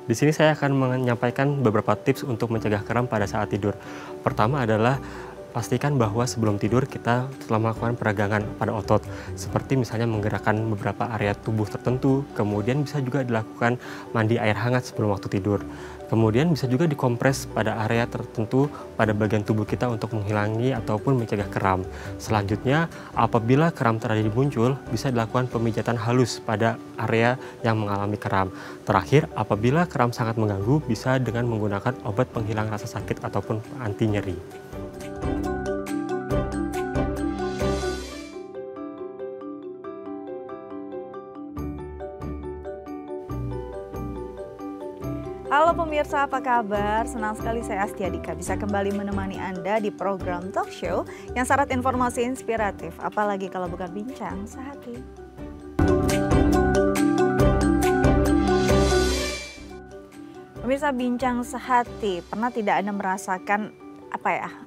Di sini saya akan menyampaikan beberapa tips untuk mencegah kram pada saat tidur. Pertama adalah pastikan bahwa sebelum tidur kita telah melakukan peregangan pada otot, seperti misalnya menggerakkan beberapa area tubuh tertentu, kemudian bisa juga dilakukan mandi air hangat sebelum waktu tidur. Kemudian bisa juga dikompres pada area tertentu pada bagian tubuh kita untuk menghilangi ataupun mencegah kram. Selanjutnya, apabila kram terjadi muncul, bisa dilakukan pemijatan halus pada area yang mengalami kram. Terakhir, apabila kram sangat mengganggu, bisa dengan menggunakan obat penghilang rasa sakit ataupun anti nyeri. Halo pemirsa, apa kabar? Senang sekali saya Astia Dika bisa kembali menemani Anda di program talk show yang syarat informasi inspiratif, apalagi kalau bukan bincang sehati. Pemirsa, bincang sehati, pernah tidak Anda merasakan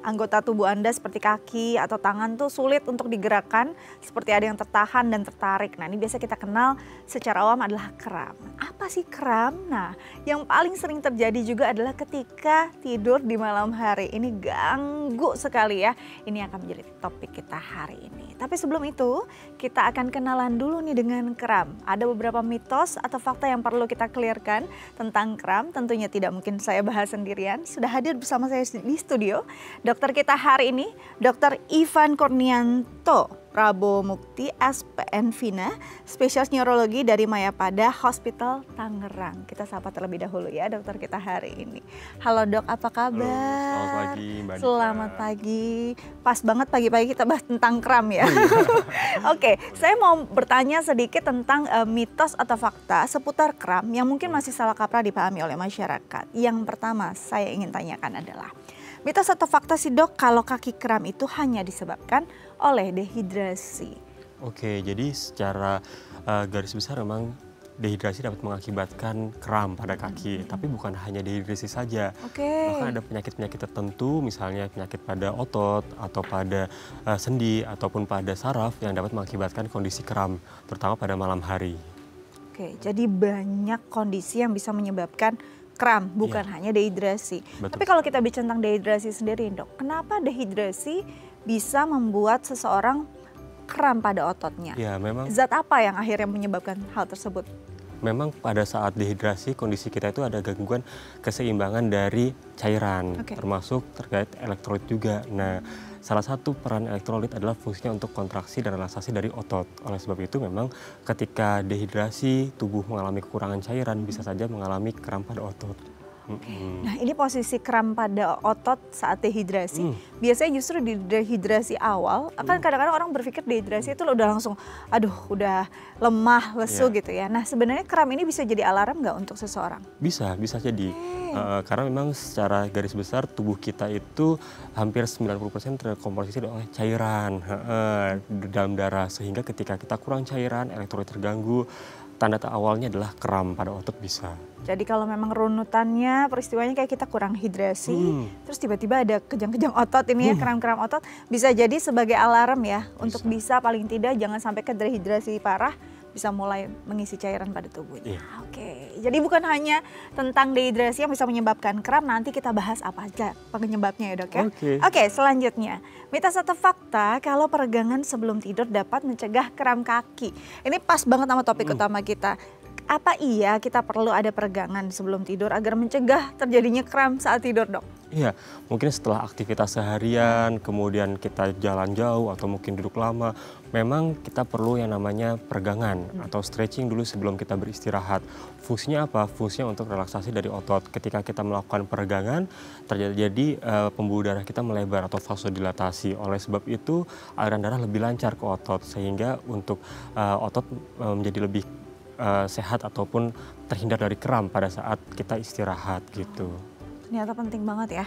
anggota tubuh Anda seperti kaki atau tangan tuh sulit untuk digerakkan, seperti ada yang tertahan dan tertarik. Nah, ini biasa kita kenal secara awam adalah kram. Apa sih kram? Nah, yang paling sering terjadi juga adalah ketika tidur di malam hari. Ini ganggu sekali ya. Ini akan menjadi topik kita hari ini. Tapi sebelum itu, kita akan kenalan dulu nih dengan kram. Ada beberapa mitos atau fakta yang perlu kita clearkan tentang kram. Tentunya tidak mungkin saya bahas sendirian. Sudah hadir bersama saya di studio dokter kita hari ini, Dr. Ivan Kurnianto Prabomukti, SPN Vina, spesialis neurologi dari Mayapada Hospital Tangerang. Kita sapa terlebih dahulu ya dokter kita hari ini. Halo dok, apa kabar? Halo, selamat pagi Mbak Dika. Selamat pagi. Pas banget pagi-pagi kita bahas tentang kram ya. Oke, saya mau bertanya sedikit tentang mitos atau fakta seputar kram yang mungkin masih salah kaprah dipahami oleh masyarakat. Yang pertama saya ingin tanyakan adalah, mitos atau fakta sih dok kalau kaki kram itu hanya disebabkan oleh dehidrasi? Oke, jadi secara garis besar memang dehidrasi dapat mengakibatkan kram pada kaki, tapi bukan hanya dehidrasi saja. Bahkan ada penyakit-penyakit tertentu, misalnya penyakit pada otot atau pada sendi ataupun pada saraf yang dapat mengakibatkan kondisi kram, terutama pada malam hari. Oke, jadi banyak kondisi yang bisa menyebabkan kram, bukan hanya dehidrasi. Betul. Tapi kalau kita bicara tentang dehidrasi sendiri dok, kenapa dehidrasi bisa membuat seseorang kram pada ototnya? Ya, memang zat apa yang akhirnya menyebabkan hal tersebut? memang pada saat dehidrasi kondisi kita itu ada gangguan keseimbangan dari cairan, termasuk terkait elektrolit juga. Nah, salah satu peran elektrolit adalah fungsinya untuk kontraksi dan relaksasi dari otot. Oleh sebab itu memang ketika dehidrasi tubuh mengalami kekurangan cairan bisa saja mengalami kram pada otot. Nah, ini posisi kram pada otot saat dehidrasi. Biasanya justru di dehidrasi awal, kan kadang-kadang orang berpikir dehidrasi itu udah langsung, aduh udah lemah, lesu gitu ya. Nah, sebenarnya kram ini bisa jadi alarm nggak untuk seseorang? Bisa jadi. Karena memang secara garis besar tubuh kita itu hampir 90% terkomposisi oleh cairan dalam darah. Sehingga ketika kita kurang cairan, elektrolit terganggu, tanda awalnya adalah kram pada otot bisa. Jadi kalau memang runutannya peristiwanya kayak kita kurang hidrasi, terus tiba-tiba ada kejang-kejang otot ini ya, kram-kram otot, bisa jadi sebagai alarm ya, untuk bisa paling tidak jangan sampai ke dehidrasi parah, bisa mulai mengisi cairan pada tubuhnya. Oke, jadi bukan hanya tentang dehidrasi yang bisa menyebabkan kram, nanti kita bahas apa aja penyebabnya ya dok ya. Oke, selanjutnya, mitos atau fakta kalau peregangan sebelum tidur dapat mencegah kram kaki. Ini pas banget sama topik utama kita. Apa iya kita perlu ada peregangan sebelum tidur agar mencegah terjadinya kram saat tidur dok? Iya, mungkin setelah aktivitas seharian, kemudian kita jalan jauh atau mungkin duduk lama, memang kita perlu yang namanya peregangan atau stretching dulu sebelum kita beristirahat. Fungsinya apa? Fungsinya untuk relaksasi dari otot. Ketika kita melakukan peregangan, terjadi pembuluh darah kita melebar atau vasodilatasi. Oleh sebab itu, aliran darah lebih lancar ke otot, sehingga untuk otot menjadi lebih sehat ataupun terhindar dari kram pada saat kita istirahat gitu. Ternyata penting banget ya.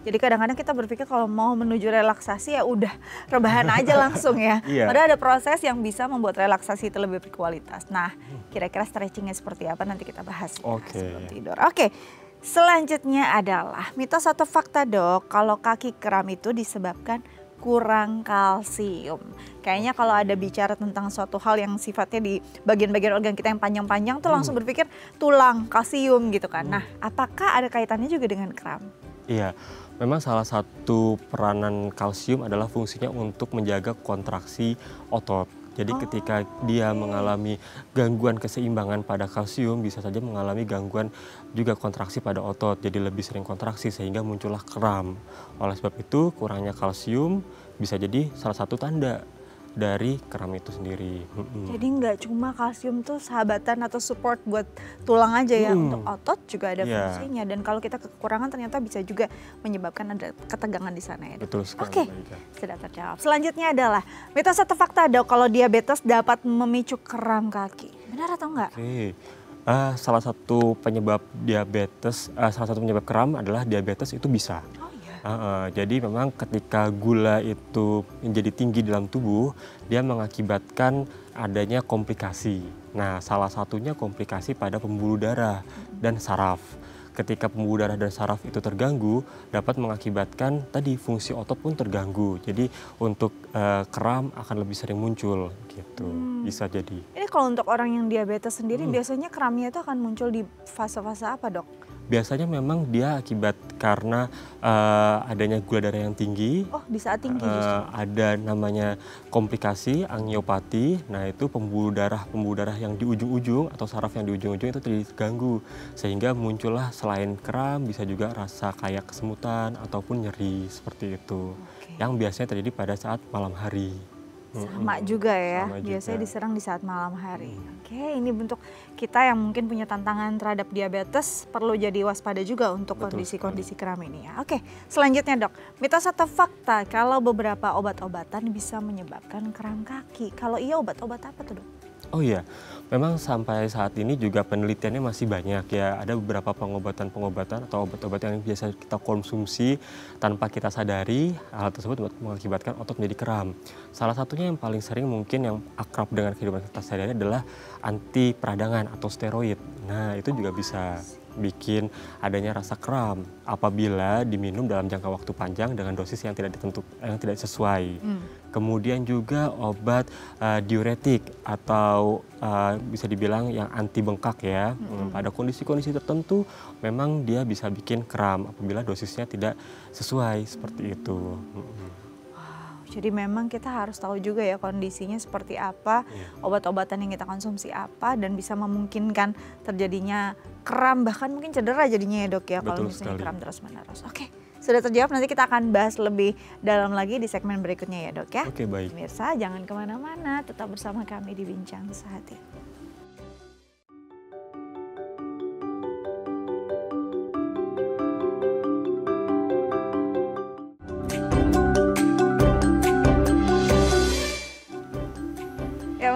Jadi kadang-kadang kita berpikir kalau mau menuju relaksasi ya udah rebahan aja langsung ya. Padahal ada proses yang bisa membuat relaksasi itu lebih berkualitas. Nah, kira-kira stretchingnya seperti apa nanti kita bahas sebelum tidur. Oke, selanjutnya adalah mitos atau fakta dok kalau kaki kram itu disebabkan kurang kalsium. Kayaknya kalau ada bicara tentang suatu hal yang sifatnya di bagian-bagian organ kita yang panjang-panjang tuh langsung berpikir tulang, kalsium gitu kan. Nah, apakah ada kaitannya juga dengan kram? Iya, memang salah satu peranan kalsium adalah fungsinya untuk menjaga kontraksi otot. Jadi ketika dia mengalami gangguan keseimbangan pada kalsium, bisa saja mengalami gangguan juga kontraksi pada otot. Jadi lebih sering kontraksi sehingga muncullah kram. Oleh sebab itu kurangnya kalsium bisa jadi salah satu tanda dari kram itu sendiri. Jadi nggak cuma kalsium tuh sahabatan atau support buat tulang aja ya, untuk otot juga ada fungsinya. Dan kalau kita kekurangan ternyata bisa juga menyebabkan ada ketegangan di sana ya. Betul sekali. Oke, sudah terjawab. Selanjutnya adalah mitos atau fakta dok kalau diabetes dapat memicu kram kaki. Benar atau enggak? Oke. Salah satu penyebab diabetes, salah satu penyebab kram adalah diabetes itu bisa. Jadi memang ketika gula itu menjadi tinggi dalam tubuh, dia mengakibatkan adanya komplikasi. Nah, salah satunya komplikasi pada pembuluh darah dan saraf. Ketika pembuluh darah dan saraf itu terganggu, dapat mengakibatkan tadi fungsi otot pun terganggu. Jadi untuk kram akan lebih sering muncul gitu, bisa jadi. Ini kalau untuk orang yang diabetes sendiri biasanya kramnya itu akan muncul di fase-fase apa dok? Biasanya memang dia akibat karena adanya gula darah yang tinggi. Oh, di saat tinggi justru. Ada namanya komplikasi angiopati. Nah, itu pembuluh darah yang di ujung-ujung atau saraf yang di ujung-ujung itu terganggu sehingga muncullah selain kram bisa juga rasa kayak kesemutan ataupun nyeri seperti itu. Yang biasanya terjadi pada saat malam hari. Sama juga ya, Sama biasanya juga. diserang di saat malam hari. Oke, ini bentuk kita yang mungkin punya tantangan terhadap diabetes perlu jadi waspada juga untuk kondisi-kondisi kram ini ya. Oke, selanjutnya dok, mitos atau fakta kalau beberapa obat-obatan bisa menyebabkan kram kaki. Kalau iya obat-obat apa tuh dok? Oh iya, memang sampai saat ini juga penelitiannya masih banyak ya. Ada beberapa pengobatan-pengobatan atau obat-obatan yang biasa kita konsumsi tanpa kita sadari, hal tersebut mengakibatkan otot menjadi kram. Salah satunya yang paling sering mungkin yang akrab dengan kehidupan kita sehari-hari adalah anti peradangan atau steroid. Nah, itu juga bisa bikin adanya rasa kram apabila diminum dalam jangka waktu panjang dengan dosis yang tidak sesuai. Kemudian juga obat diuretik atau bisa dibilang yang anti bengkak ya. Pada kondisi-kondisi tertentu memang dia bisa bikin kram apabila dosisnya tidak sesuai seperti itu. Jadi memang kita harus tahu juga ya kondisinya seperti apa, obat-obatan yang kita konsumsi apa, dan bisa memungkinkan terjadinya kram, bahkan mungkin cedera jadinya ya dok ya kalau misalnya kram terus-menerus. Oke, sudah terjawab, nanti kita akan bahas lebih dalam lagi di segmen berikutnya ya dok ya. Oke, baik. Pemirsa jangan kemana-mana, tetap bersama kami di Bincang Sehati.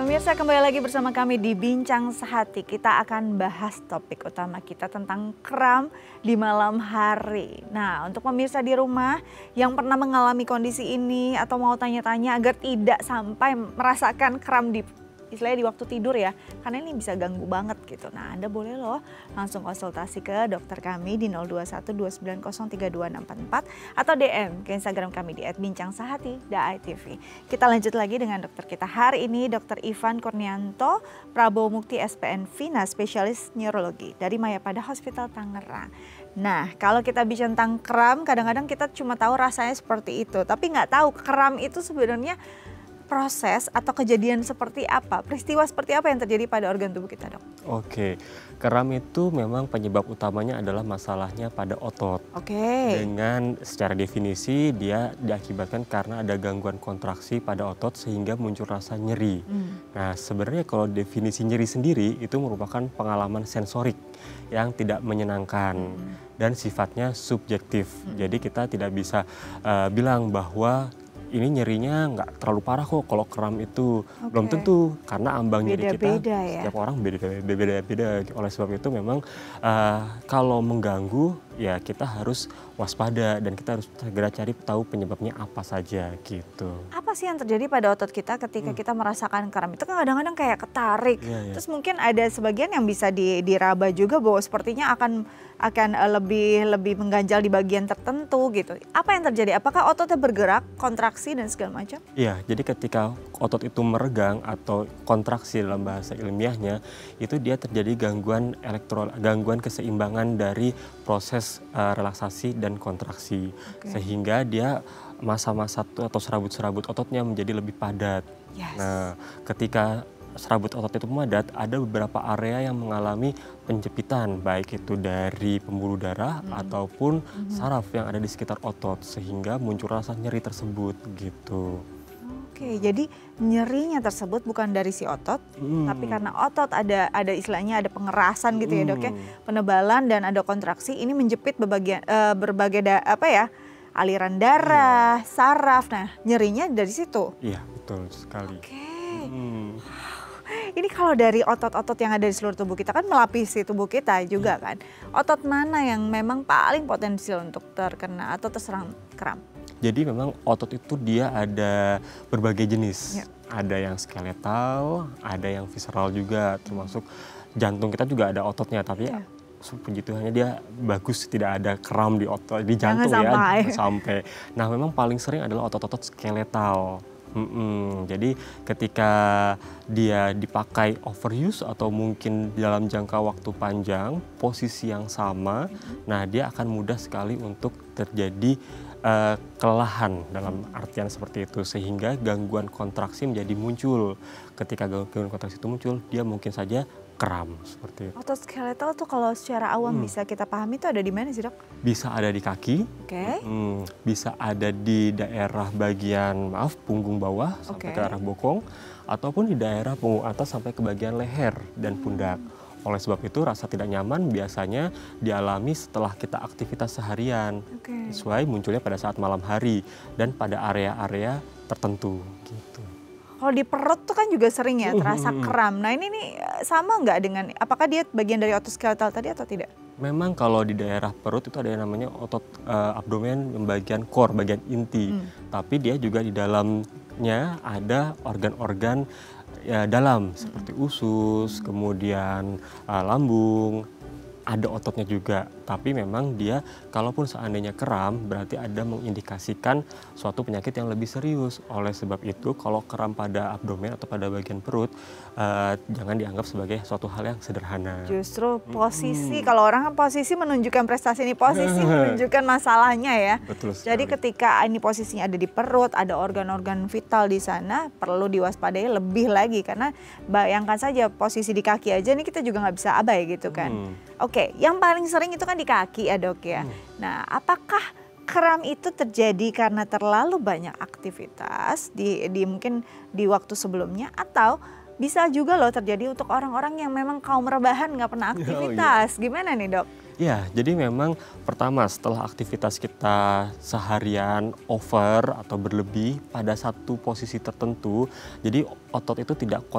Pemirsa, kembali lagi bersama kami di Bincang Sehati. Kita akan bahas topik utama kita tentang kram di malam hari. Nah, untuk pemirsa di rumah yang pernah mengalami kondisi ini atau mau tanya-tanya agar tidak sampai merasakan kram istilahnya di waktu tidur ya, karena ini bisa ganggu banget gitu. Nah, Anda boleh loh langsung konsultasi ke dokter kami di 0212903244 atau DM ke Instagram kami di @bincangsehati.itv. Kita lanjut lagi dengan dokter kita hari ini, Dr. Ivan Kurnianto Prabowo Mukti SPN Vina, spesialis neurologi dari Mayapada Hospital Tangerang. Nah, kalau kita bicara tentang kram, kadang-kadang kita cuma tahu rasanya seperti itu, tapi nggak tahu kram itu sebenarnya proses atau kejadian seperti apa, peristiwa seperti apa yang terjadi pada organ tubuh kita dok? Oke, kram itu memang penyebab utamanya adalah masalahnya pada otot. Dengan secara definisi dia diakibatkan karena ada gangguan kontraksi pada otot sehingga muncul rasa nyeri. Nah, sebenarnya kalau definisi nyeri sendiri itu merupakan pengalaman sensorik yang tidak menyenangkan dan sifatnya subjektif. Jadi kita tidak bisa bilang bahwa ini nyerinya nggak terlalu parah kok kalau kram itu. Belum tentu, karena ambang nyeri kita ya? setiap orang beda-beda. Oleh sebab itu memang kalau mengganggu ya kita harus waspada dan kita harus segera cari tahu penyebabnya apa saja gitu. Apa sih yang terjadi pada otot kita ketika kita merasakan kram? Itu kan kadang-kadang kayak ketarik. Iya, iya. Terus mungkin ada sebagian yang bisa diraba juga bahwa sepertinya akan lebih mengganjal di bagian tertentu gitu. Apa yang terjadi? Apakah ototnya bergerak, kontraksi dan segala macam? Iya, jadi ketika otot itu meregang atau kontraksi dalam bahasa ilmiahnya, itu dia terjadi gangguan gangguan keseimbangan dari proses relaksasi dan kontraksi. Sehingga dia masa-masa atau serabut-serabut ototnya menjadi lebih padat. Yes. Nah, ketika serabut otot itu memadat, ada beberapa area yang mengalami penjepitan, baik itu dari pembuluh darah ataupun saraf yang ada di sekitar otot, sehingga muncul rasa nyeri tersebut gitu. Oke, jadi nyerinya tersebut bukan dari si otot, tapi karena otot ada istilahnya ada pengerasan gitu ya dok ya, penebalan dan ada kontraksi, ini menjepit berbagai aliran darah, saraf. Nah, nyerinya dari situ. Iya, betul sekali. Oke. Ini kalau dari otot-otot yang ada di seluruh tubuh kita kan melapisi tubuh kita juga kan. Otot mana yang memang paling potensial untuk terkena atau terserang kram? Jadi memang otot itu dia ada berbagai jenis. Ada yang skeletal, ada yang visceral juga, termasuk jantung kita juga ada ototnya, tapi puji Tuhannya dia bagus, tidak ada kram di otot di jantung ya sampai. Nah, memang paling sering adalah otot-otot skeletal. Jadi ketika dia dipakai overuse atau mungkin dalam jangka waktu panjang, posisi yang sama, nah dia akan mudah sekali untuk terjadi kelelahan dalam artian seperti itu, sehingga gangguan kontraksi menjadi muncul. Ketika gangguan kontraksi itu muncul, dia mungkin saja kram seperti itu. Otot skeletal tuh kalau secara awam bisa kita pahami itu ada di mana sih dok? Bisa ada di kaki, bisa ada di daerah bagian punggung bawah sampai ke arah bokong, ataupun di daerah punggung atas sampai ke bagian leher dan pundak. Oleh sebab itu rasa tidak nyaman biasanya dialami setelah kita aktivitas seharian, sesuai munculnya pada saat malam hari dan pada area-area tertentu gitu. Kalau di perut tuh kan juga sering ya terasa kram. Nah ini nih sama nggak dengan, apakah dia bagian dari otot skeletal tadi atau tidak? Memang kalau di daerah perut itu ada yang namanya otot abdomen bagian core, bagian inti. Tapi dia juga di dalamnya ada organ-organ dalam seperti usus, kemudian lambung, ada ototnya juga. Tapi memang dia kalaupun seandainya kram berarti ada mengindikasikan suatu penyakit yang lebih serius. Oleh sebab itu kalau kram pada abdomen atau pada bagian perut jangan dianggap sebagai suatu hal yang sederhana. Justru posisi, kalau orang kan posisi menunjukkan prestasi, ini posisi menunjukkan masalahnya ya. Betul sekali. Jadi ketika ini posisinya ada di perut, ada organ-organ vital di sana, perlu diwaspadai lebih lagi. Karena bayangkan saja posisi di kaki aja ini kita juga nggak bisa abai gitu kan. Oke, yang paling sering itu kan di kaki ya dok ya. Nah, apakah kram itu terjadi karena terlalu banyak aktivitas mungkin di waktu sebelumnya, atau bisa juga loh terjadi untuk orang-orang yang memang kaum rebahan nggak pernah aktivitas? Gimana nih dok? Ya, jadi memang pertama setelah aktivitas kita seharian over atau berlebih pada satu posisi tertentu, jadi otot itu tidak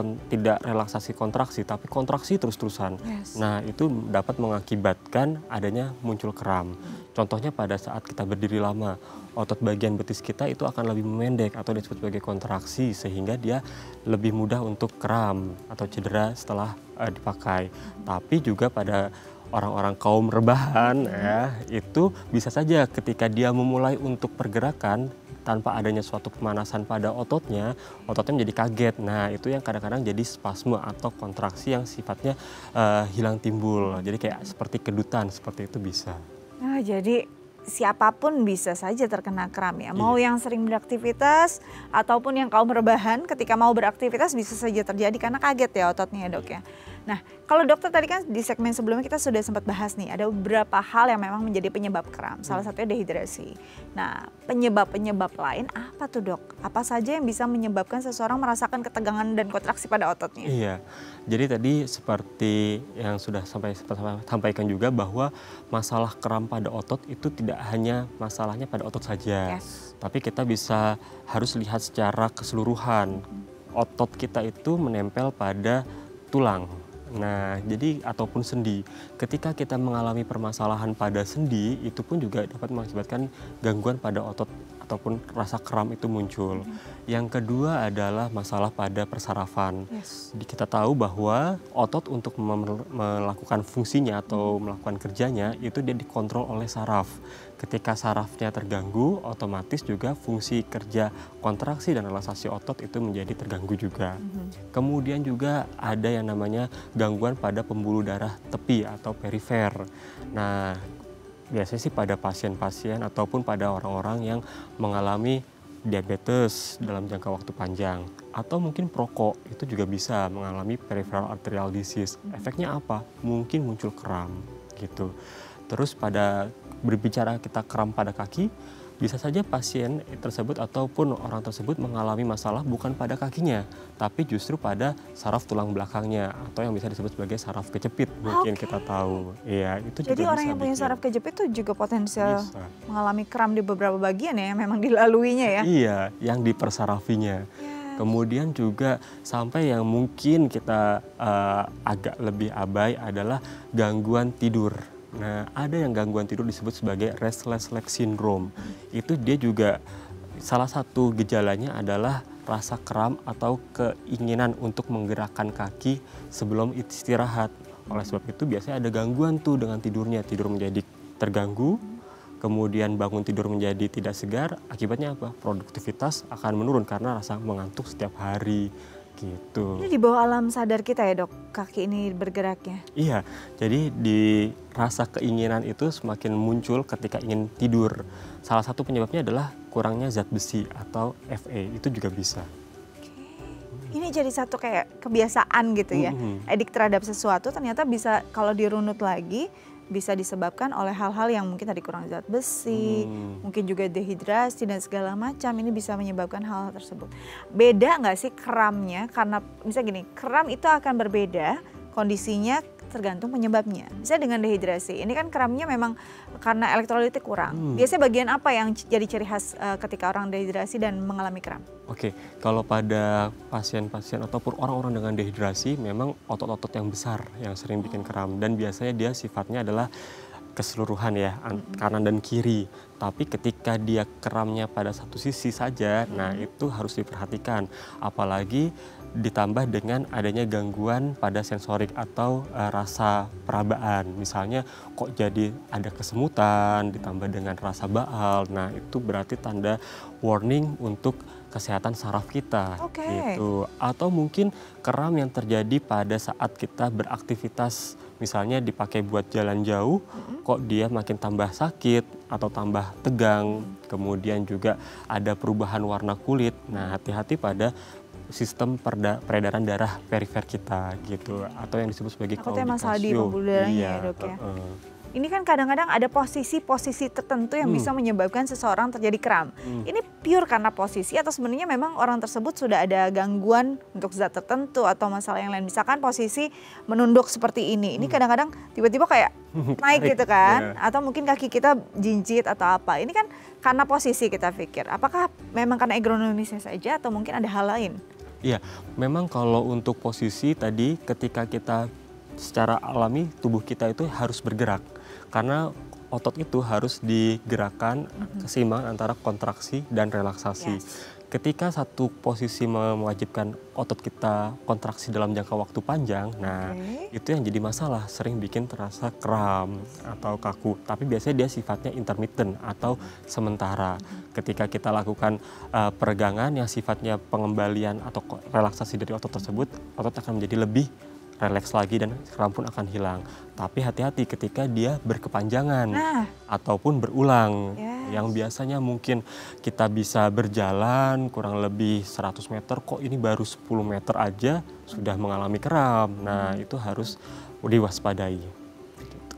relaksasi kontraksi, tapi kontraksi terus-terusan. Nah, itu dapat mengakibatkan adanya muncul kram. Contohnya pada saat kita berdiri lama, otot bagian betis kita itu akan lebih memendek atau disebut sebagai kontraksi, sehingga dia lebih mudah untuk kram atau cedera setelah dipakai. Tapi juga pada orang-orang kaum rebahan ya, itu bisa saja ketika dia memulai untuk pergerakan tanpa adanya suatu pemanasan pada ototnya menjadi kaget. Nah, itu yang kadang-kadang jadi spasme atau kontraksi yang sifatnya hilang timbul. Jadi kayak seperti kedutan, seperti itu bisa. Nah, jadi siapapun bisa saja terkena kram ya. Mau yang sering beraktivitas ataupun yang kaum rebahan, ketika mau beraktivitas bisa saja terjadi karena kaget ya ototnya ya dok ya. Nah, kalau dokter tadi kan di segmen sebelumnya kita sudah sempat bahas nih, ada beberapa hal yang memang menjadi penyebab kram. Salah satunya dehidrasi. Nah, penyebab-penyebab lain apa tuh dok? Apa saja yang bisa menyebabkan seseorang merasakan ketegangan dan kontraksi pada ototnya? Iya, jadi tadi seperti yang sudah sampaikan juga bahwa masalah kram pada otot itu tidak hanya masalahnya pada otot saja. Tapi kita harus lihat secara keseluruhan. Otot kita itu menempel pada tulang. Nah, jadi ataupun sendi. Ketika kita mengalami permasalahan pada sendi, itu pun juga dapat mengakibatkan gangguan pada otot ataupun rasa kram itu muncul. Yang kedua adalah masalah pada persarafan. Yes. Jadi kita tahu bahwa otot untuk melakukan fungsinya atau melakukan kerjanya itu dia dikontrol oleh saraf. Ketika sarafnya terganggu, otomatis juga fungsi kerja kontraksi dan relaksasi otot itu menjadi terganggu juga. Kemudian juga ada yang namanya gangguan pada pembuluh darah tepi atau perifer. Nah, biasanya sih pada pasien-pasien ataupun pada orang-orang yang mengalami diabetes dalam jangka waktu panjang atau mungkin perokok itu juga bisa mengalami peripheral arterial disease. Efeknya apa? Mungkin muncul kram gitu. Terus pada berbicara kita kram pada kaki, bisa saja pasien tersebut ataupun orang tersebut mengalami masalah bukan pada kakinya, tapi justru pada saraf tulang belakangnya atau yang bisa disebut sebagai saraf kejepit mungkin kita tahu. Iya, itu Jadi juga orang bisa yang punya bikin. saraf kejepit itu juga potensial Bisa. mengalami kram di beberapa bagian ya yang memang dilaluinya ya. Iya, yang dipersarafinya. Kemudian juga sampai yang mungkin kita agak lebih abai adalah gangguan tidur. Nah, ada yang gangguan tidur disebut sebagai restless leg syndrome. Itu dia juga salah satu gejalanya adalah rasa kram atau keinginan untuk menggerakkan kaki sebelum istirahat. Oleh sebab itu biasanya ada gangguan tuh dengan tidurnya, tidur menjadi terganggu. Kemudian bangun tidur menjadi tidak segar, akibatnya apa? Produktivitas akan menurun karena rasa mengantuk setiap hari gitu. Ini di bawah alam sadar kita ya dok, kaki ini bergeraknya. Iya, jadi di rasa keinginan itu semakin muncul ketika ingin tidur. Salah satu penyebabnya adalah kurangnya zat besi atau Fe, itu juga bisa. Ini jadi satu kayak kebiasaan gitu ya, edik terhadap sesuatu ternyata bisa kalau dirunut lagi bisa disebabkan oleh hal-hal yang mungkin tadi kurang zat besi, mungkin juga dehidrasi dan segala macam, ini bisa menyebabkan hal tersebut. Beda nggak sih kramnya? Karena misalnya gini, kram itu akan berbeda kondisinya tergantung penyebabnya. Misalnya dengan dehidrasi, ini kan kramnya memang karena elektrolitnya kurang. Biasanya bagian apa yang jadi ciri khas ketika orang dehidrasi dan mengalami kram? Oke, kalau pada pasien-pasien ataupun orang-orang dengan dehidrasi memang otot-otot yang besar yang sering bikin kram dan biasanya dia sifatnya adalah keseluruhan ya, kanan dan kiri. Tapi ketika dia kramnya pada satu sisi saja, nah itu harus diperhatikan. Apalagi ditambah dengan adanya gangguan pada sensorik atau rasa perabaan. Misalnya kok jadi ada kesemutan ditambah dengan rasa baal. Nah, itu berarti tanda warning untuk kesehatan saraf kita gitu. Atau mungkin kram yang terjadi pada saat kita beraktivitas, misalnya dipakai buat jalan jauh, kok dia makin tambah sakit atau tambah tegang. Kemudian juga ada perubahan warna kulit. Nah, hati-hati pada sistem peredaran darah perifer kita gitu, atau yang disebut sebagai takutnya masalah di claudication. pembuluh darahnya Iya, ya dok ya. Ini kan kadang-kadang ada posisi-posisi tertentu yang bisa menyebabkan seseorang terjadi kram. Ini pure karena posisi atau sebenarnya memang orang tersebut sudah ada gangguan untuk zat tertentu atau masalah yang lain. Misalkan posisi menunduk seperti ini kadang-kadang tiba-tiba kayak naik gitu kan. Atau mungkin kaki kita jinjit atau apa. Ini kan karena posisi kita pikir. Apakah memang karena ergonomisnya saja atau mungkin ada hal lain? Iya, memang kalau untuk posisi tadi ketika kita secara alami tubuh kita itu harus bergerak. Karena otot itu harus digerakkan keseimbangan antara kontraksi dan relaksasi. Ketika satu posisi mewajibkan otot kita kontraksi dalam jangka waktu panjang, nah itu yang jadi masalah, sering bikin terasa kram atau kaku. Tapi biasanya dia sifatnya intermittent atau sementara. Ketika kita lakukan peregangan yang sifatnya pengembalian atau relaksasi dari otot tersebut, otot akan menjadi lebih relaks lagi dan kram pun akan hilang. Tapi hati-hati ketika dia berkepanjangan ataupun berulang. Yang biasanya mungkin kita bisa berjalan kurang lebih 100 meter, kok ini baru 10 meter aja sudah mengalami kram. Nah, itu harus diwaspadai.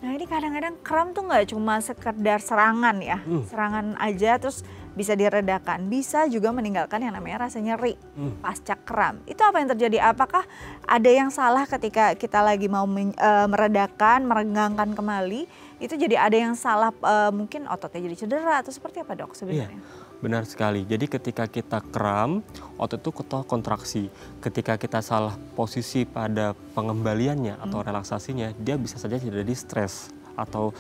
Nah, ini kadang-kadang kram tuh nggak cuma sekedar serangan ya, serangan aja terus bisa diredakan, bisa juga meninggalkan yang namanya rasa nyeri pasca kram. Itu apa yang terjadi? Apakah ada yang salah ketika kita lagi mau meredakan, meregangkan kembali, itu jadi ada yang salah, mungkin ototnya jadi cedera atau seperti apa dok sebenarnya? Benar sekali. Jadi ketika kita kram, otot itu kontraksi. Ketika kita salah posisi pada pengembaliannya atau relaksasinya, dia bisa saja terjadi stres atau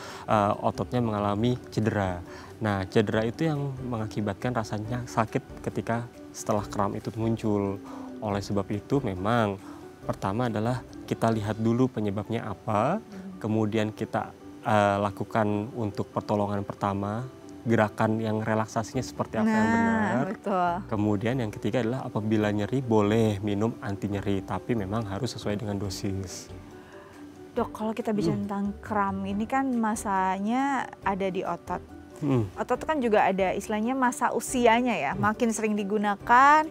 ototnya mengalami cedera. Nah, cedera itu yang mengakibatkan rasanya sakit ketika setelah kram itu muncul. Oleh sebab itu memang pertama adalah kita lihat dulu penyebabnya apa, kemudian kita lakukan untuk pertolongan pertama, gerakan yang relaksasinya seperti apa yang benar. Betul. Kemudian yang ketiga adalah apabila nyeri boleh minum anti nyeri, tapi memang harus sesuai dengan dosis. Dok, kalau kita bicara tentang kram ini kan masanya ada di otot. Otot kan juga ada istilahnya masa usianya ya, makin sering digunakan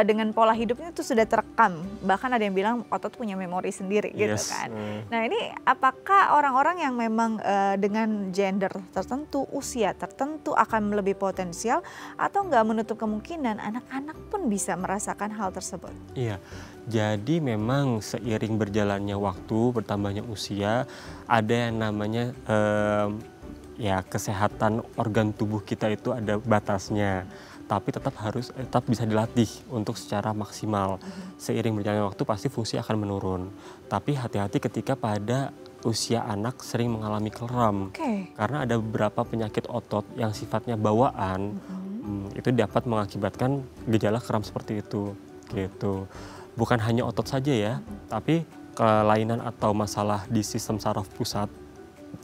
dengan pola hidupnya itu sudah terekam. Bahkan ada yang bilang otot punya memori sendiri gitu kan. Nah ini apakah orang-orang yang memang dengan gender tertentu, usia tertentu akan lebih potensial atau nggak menutup kemungkinan anak-anak pun bisa merasakan hal tersebut? Iya, jadi memang seiring berjalannya waktu, bertambahnya usia, ada yang namanya ya kesehatan organ tubuh kita itu ada batasnya, tapi tetap bisa dilatih untuk secara maksimal. Seiring berjalannya waktu pasti fungsi akan menurun. Tapi hati-hati ketika pada usia anak sering mengalami kram, karena ada beberapa penyakit otot yang sifatnya bawaan, itu dapat mengakibatkan gejala kram seperti itu. Gitu. Bukan hanya otot saja ya, tapi kelainan atau masalah di sistem saraf pusat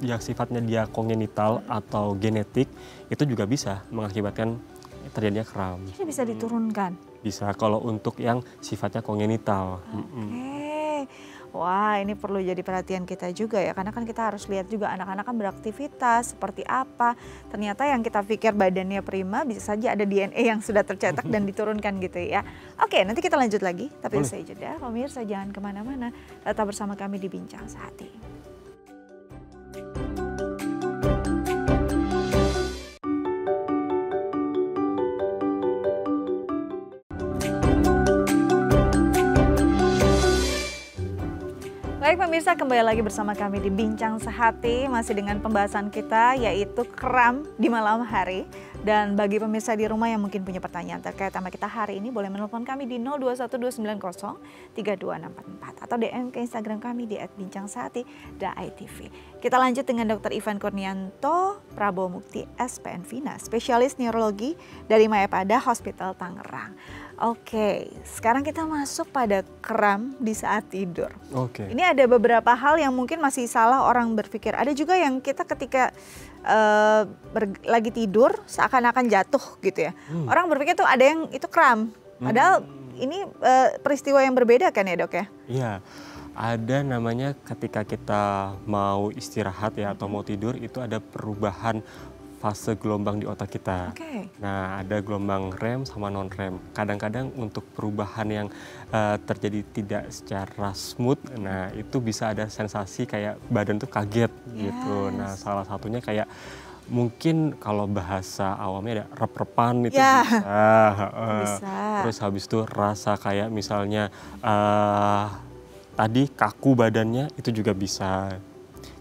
yang sifatnya dia kongenital atau genetik itu juga bisa mengakibatkan terjadinya kram. Jadi bisa diturunkan? Bisa kalau untuk yang sifatnya kongenital. Wah, ini perlu jadi perhatian kita juga ya, karena kan kita harus lihat juga anak-anak kan beraktivitas seperti apa. Ternyata yang kita pikir badannya prima bisa saja ada DNA yang sudah tercetak dan diturunkan gitu ya. Oke, nanti kita lanjut lagi, tapi usai jeda. Pemirsa jangan kemana-mana, tetap bersama kami di Bincang Sehati. Baik pemirsa, kembali lagi bersama kami di Bincang Sehati, masih dengan pembahasan kita yaitu kram di malam hari. Dan bagi pemirsa di rumah yang mungkin punya pertanyaan terkait tema kita hari ini, boleh menelpon kami di 0212903244 atau DM ke Instagram kami di @bincangsehati.itv. Kita lanjut dengan Dr. Ivan Kurnianto Prabowo Mukti SPN Vina, spesialis neurologi dari Mayapada Hospital Tangerang. Oke, sekarang kita masuk pada kram di saat tidur. Ini ada beberapa hal yang mungkin masih salah orang berpikir. Ada juga yang kita ketika lagi tidur seakan-akan jatuh gitu ya. Orang berpikir tuh ada yang itu kram. Padahal ini peristiwa yang berbeda kan ya dok ya? Iya, ada namanya ketika kita mau istirahat ya atau mau tidur itu ada perubahan fase gelombang di otak kita. Nah, ada gelombang REM sama non-REM. Kadang-kadang untuk perubahan yang terjadi tidak secara smooth, nah itu bisa ada sensasi kayak badan tuh kaget gitu. Nah, salah satunya kayak mungkin kalau bahasa awamnya ada rep-repan itu bisa. Terus habis itu rasa kayak misalnya tadi kaku badannya itu juga bisa.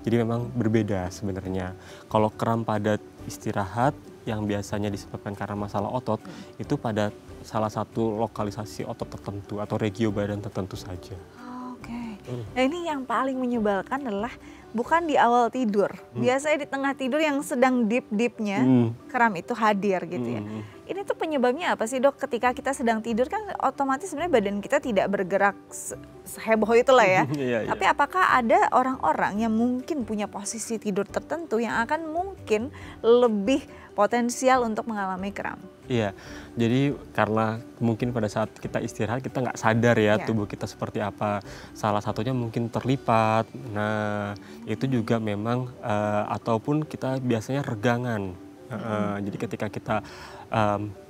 Jadi memang berbeda sebenarnya. Kalau kram pada istirahat yang biasanya disebabkan karena masalah otot, itu pada salah satu lokalisasi otot tertentu atau regio badan tertentu saja. Nah ini yang paling menyebalkan adalah bukan di awal tidur. Biasanya di tengah tidur yang sedang deep-deepnya kram itu hadir gitu ya. Ini tuh penyebabnya apa sih dok? Ketika kita sedang tidur kan otomatis sebenarnya badan kita tidak bergerak seheboh itulah ya. Tapi apakah ada orang-orang yang mungkin punya posisi tidur tertentu yang akan mungkin lebih potensial untuk mengalami kram? Iya, jadi karena mungkin pada saat kita istirahat kita nggak sadar ya tubuh kita seperti apa. Salah satunya mungkin terlipat, nah itu juga memang ataupun kita biasanya regangan. Jadi ketika kita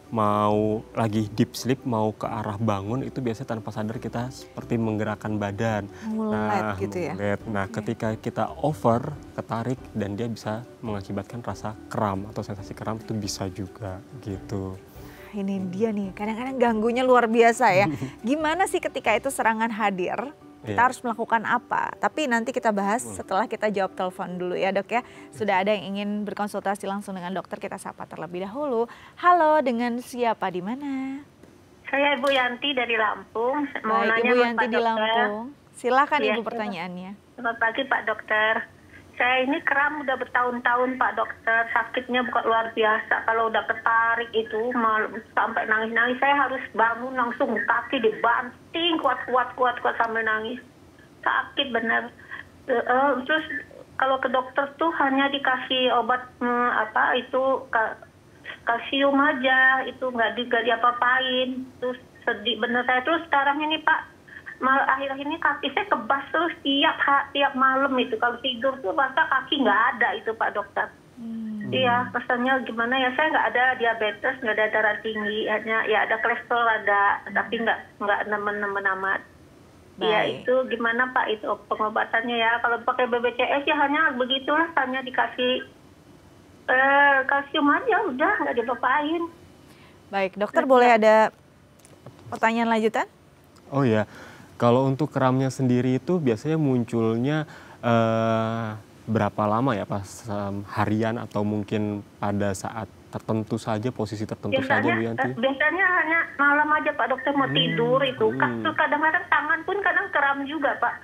mau lagi deep sleep, mau ke arah bangun itu biasanya tanpa sadar kita seperti menggerakkan badan. Mulet gitu ya? Nah ketika kita over, ketarik dan dia bisa mengakibatkan rasa kram atau sensasi kram itu bisa juga gitu. Ini dia nih, kadang-kadang ganggunya luar biasa ya. Gimana sih ketika itu serangan hadir? kita harus melakukan apa. Tapi nanti kita bahas setelah kita jawab telepon dulu ya dok ya. Sudah ada yang ingin berkonsultasi langsung dengan dokter, kita sapa terlebih dahulu. Halo, dengan siapa, di mana? Saya Ibu Yanti dari Lampung. Mau Baik, nanya Ibu sama Yanti Pak di Dokter. Lampung. Silakan Iya, Ibu pertanyaannya. Selamat pagi Pak Dokter. Saya ini kram udah bertahun-tahun Pak Dokter. Sakitnya bukan luar biasa. Kalau udah ketarik itu sampai nangis-nangis. Saya harus bangun langsung, kaki dibanting kuat-kuat sampai nangis. Sakit bener. Terus kalau ke dokter tuh hanya dikasih obat kalsium aja, itu nggak diapa-apain. Terus sedih bener saya. Terus sekarang ini Pak, akhir-akhir ini kaki saya kebas terus tiap malam itu. Kalau tidur tuh rasa kaki nggak ada itu Pak Dokter. Iya, rasanya gimana ya, saya nggak ada diabetes, nggak ada darah tinggi, hanya ya ada kolesterol ada, tapi nggak nemen-nemen amat. Iya, itu gimana Pak itu pengobatannya ya? Kalau pakai BPJS ya hanya begitulah, hanya dikasih kalsium aja, udah nggak diapa-apain. Baik, dokter boleh ada pertanyaan lanjutan? Oh ya, kalau untuk kramnya sendiri itu biasanya munculnya berapa lama ya, pas harian atau mungkin pada saat tertentu saja, posisi tertentu saja Bu Yanti? Biasanya hanya malam aja Pak Dokter mau tidur itu. Kadang-kadang tangan pun kadang kram juga Pak.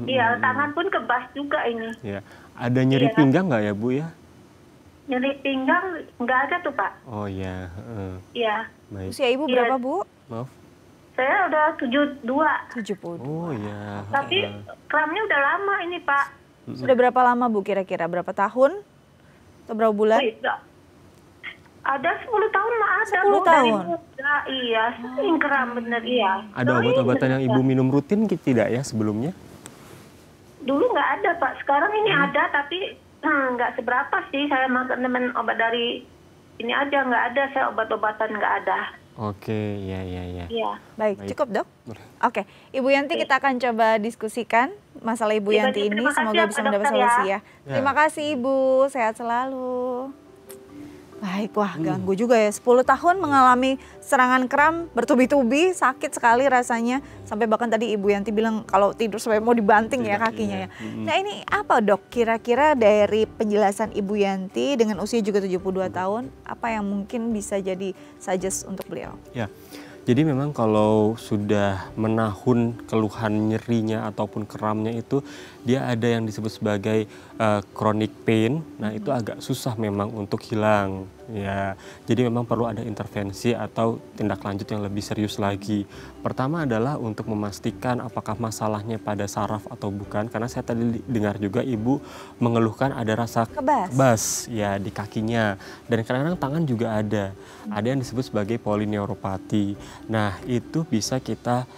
Iya, tangan pun kebas juga ini. Ya. Ada nyeri pinggang nggak ya Bu ya? Nyeri pinggang nggak ada tuh Pak. Oh ya. Iya. Baik. Usia Ibu berapa Bu? Maaf. Saya udah 72. 72. Oh ya. Tapi kramnya udah lama ini Pak. Sudah berapa lama Bu kira-kira? Berapa tahun? Atau berapa bulan? Ada 10 tahun mah ada 10 Bu. tahun? Dari muda, iya. Sering kram bener, iya. Ada obat-obatan yang Ibu minum rutin tidak ya sebelumnya? Dulu nggak ada Pak. Sekarang ini ada tapi nggak seberapa sih. Saya makan temen obat dari ini aja, nggak ada. Saya obat-obatan nggak ada. Oke, ya. Iya. Baik, cukup dok? Oke, Ibu Yanti kita akan coba diskusikan masalah Ibu Yanti ini. Semoga bisa mendapat solusi ya. Terima kasih Ibu, sehat selalu. Baik, wah ganggu juga ya. 10 tahun mengalami serangan kram bertubi-tubi, sakit sekali rasanya. Sampai bahkan tadi Ibu Yanti bilang kalau tidur sampai mau dibanting ya kakinya ya. Nah ini apa dok kira-kira dari penjelasan Ibu Yanti dengan usia juga 72 tahun, apa yang mungkin bisa jadi suggest untuk beliau? Ya, jadi memang kalau sudah menahun keluhan nyerinya ataupun kramnya itu, dia ada yang disebut sebagai chronic pain. Nah itu agak susah memang untuk hilang. Ya, jadi memang perlu ada intervensi atau tindak lanjut yang lebih serius lagi. Pertama adalah untuk memastikan apakah masalahnya pada saraf atau bukan. Karena saya tadi dengar juga Ibu mengeluhkan ada rasa kebas ya di kakinya. Dan kadang-kadang tangan juga ada. Ada yang disebut sebagai polineuropati. Nah itu bisa kita